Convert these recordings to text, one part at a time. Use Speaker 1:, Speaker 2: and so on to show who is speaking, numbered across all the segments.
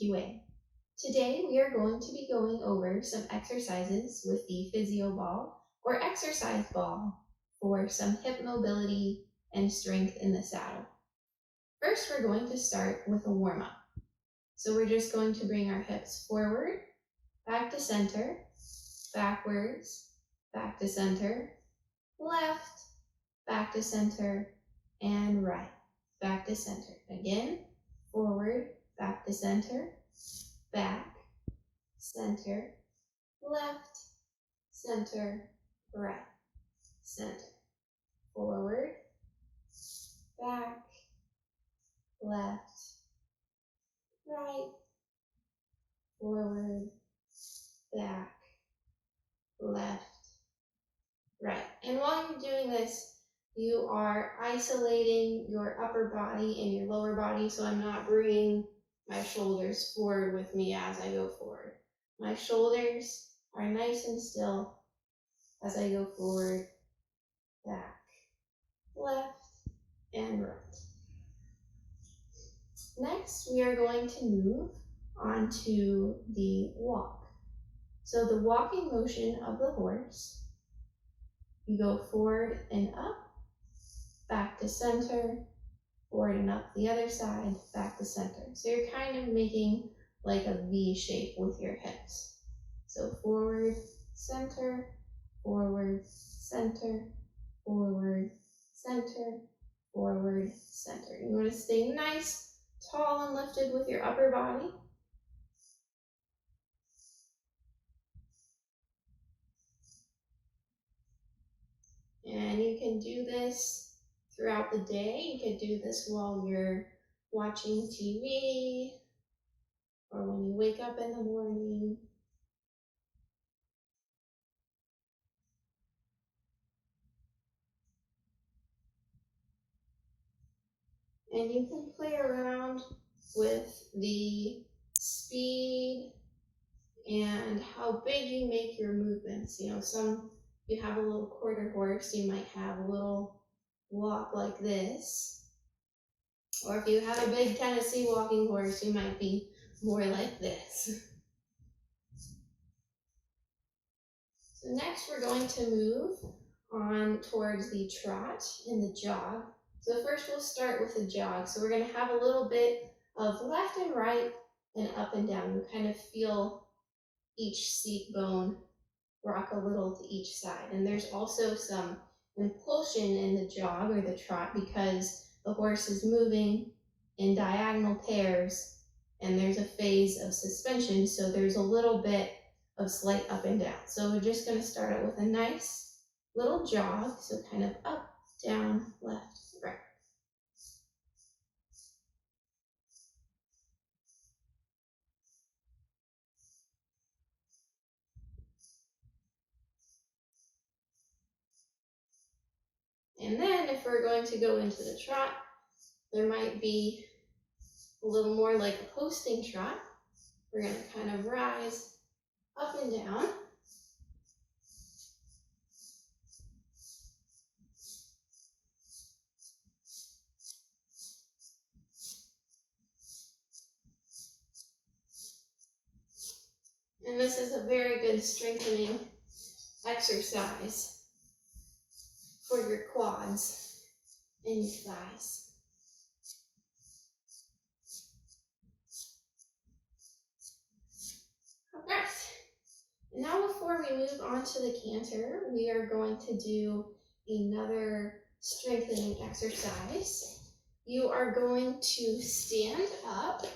Speaker 1: EQA. Today we are going to be going over some exercises with the Physio ball or exercise ball for some hip mobility and strength in the saddle. First, we're going to start with a warm-up. So we're just going to bring our hips forward, back to center, backwards, back to center, left, back to center, and right, back to center. Again, forward, back to center, back, center, left, center, right, center, forward, back, left, right, forward, back, left, right. And while you're doing this, you are isolating your upper body and your lower body, so I'm not bringing my shoulders forward with me as I go forward. My shoulders are nice and still as I go forward, back, left, and right. Next, we are going to move on to the walk. So the walking motion of the horse, you go forward and up, back to center, forward and up the other side, back to center. So you're kind of making like a V shape with your hips. So forward, center, forward, center, forward, center, forward, center. You want to stay nice, tall, and lifted with your upper body. And you can do this throughout the day. You could do this while you're watching TV or when you wake up in the morning. And you can play around with the speed and how big you make your movements. You know, you have a little quarter horse, you might have a little walk like this. Or if you have a big Tennessee walking horse, you might be more like this. So next we're going to move on towards the trot and the jog. So first we'll start with the jog. So we're going to have a little bit of left and right and up and down. You kind of feel each seat bone rock a little to each side. And there's also some impulsion in the jog or the trot because the horse is moving in diagonal pairs and there's a phase of suspension, so there's a little bit of slight up and down. So we're just going to start out with a nice little jog, so kind of up, down, left, right. And then if we're going to go into the trot, there might be a little more like a posting trot. We're going to kind of rise up and down. And this is a very good strengthening exercise for your quads and your thighs. All right. Now before we move on to the canter, we are going to do another strengthening exercise. You are going to stand up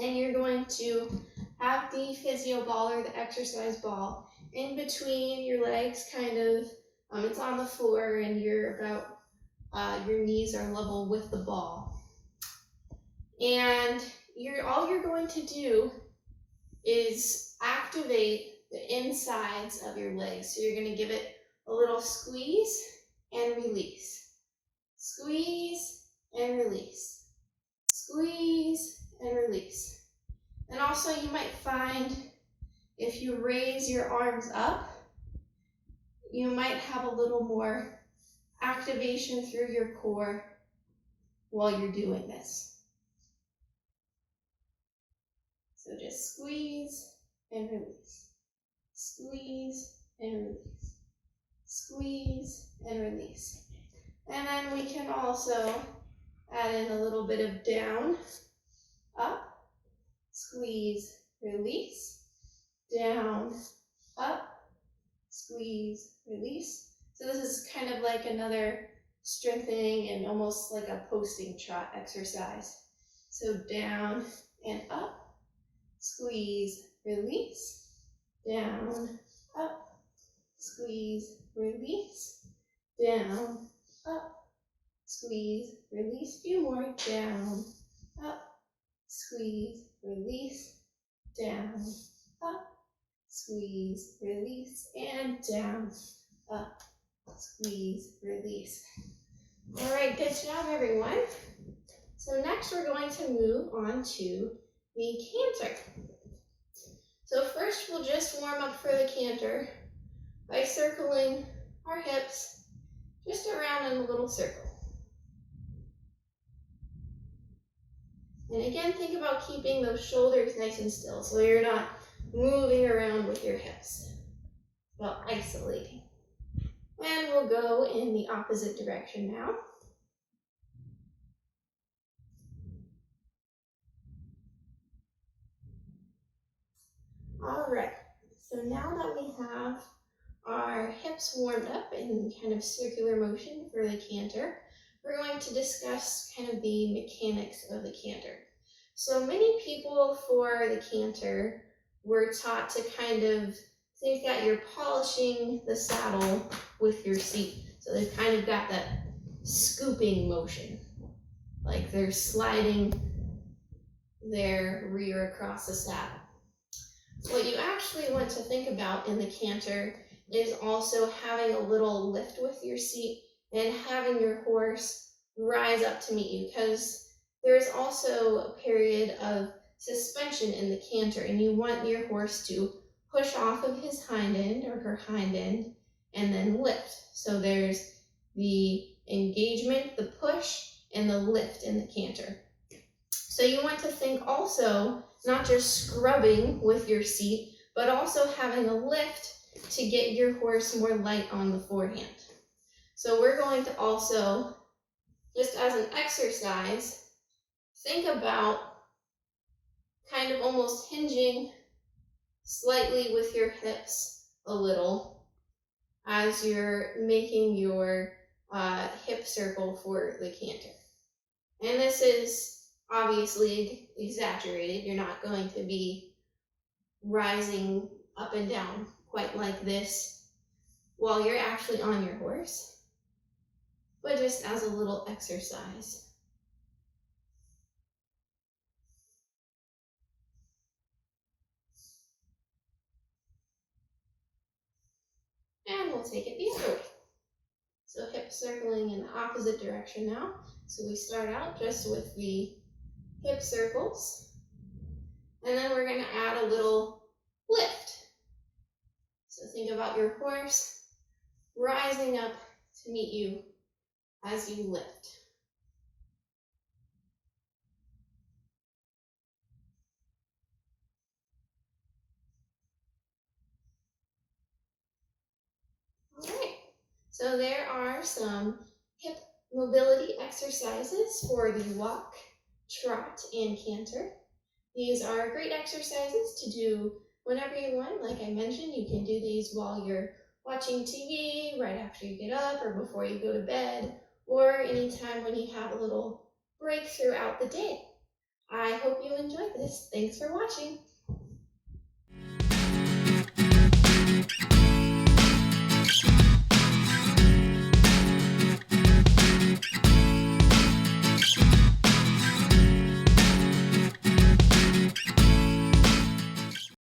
Speaker 1: and you're going to have the physio ball or the exercise ball in between your legs, kind of, it's on the floor and you're about, your knees are level with the ball. And all you're going to do is activate the insides of your legs. So you're going to give it a little squeeze and release. Squeeze and release. Squeeze and release. And also you might find if you raise your arms up, you might have a little more activation through your core while you're doing this. So just squeeze and release. Squeeze and release. Squeeze and release. And then we can also add in a little bit of down, up, squeeze, release, down, up, squeeze, release. So this is kind of like another strengthening and almost like a posting trot exercise. So down and up, squeeze, release, down, up, squeeze, release, down, up, squeeze, release. Few more, down, up, squeeze, release, down, up, squeeze, release, and down, up, squeeze, release. All right, good job, everyone. So next we're going to move on to the canter. So first we'll just warm up for the canter by circling our hips just around in a little circle. And again, think about keeping those shoulders nice and still so you're not moving around with your hips, but isolating. And we'll go in the opposite direction now. All right, so now that we have our hips warmed up in kind of circular motion for the canter, we're going to discuss kind of the mechanics of the canter. So many people for the canter were taught to kind of think that you're polishing the saddle with your seat. So they've kind of got that scooping motion, like they're sliding their rear across the saddle. What you actually want to think about in the canter is also having a little lift with your seat and having your horse rise up to meet you, because there's also a period of suspension in the canter and you want your horse to push off of his hind end or her hind end and then lift. So there's the engagement, the push, and the lift in the canter. So you want to think also not just scrubbing with your seat, but also having a lift to get your horse more light on the forehand. So we're going to also, just as an exercise, think about kind of almost hinging slightly with your hips a little as you're making your hip circle for the canter. And this is obviously exaggerated. You're not going to be rising up and down quite like this while you're actually on your horse, but just as a little exercise. And we'll take it the other way. So hip circling in the opposite direction now. So we start out just with the hip circles, and then we're going to add a little lift. So think about your horse rising up to meet you as you lift. All right, so there are some hip mobility exercises for the walk, trot, and canter. These are great exercises to do whenever you want. Like I mentioned, you can do these while you're watching TV, right after you get up, or before you go to bed, or anytime when you have a little break throughout the day. I hope you enjoyed this. Thanks for watching.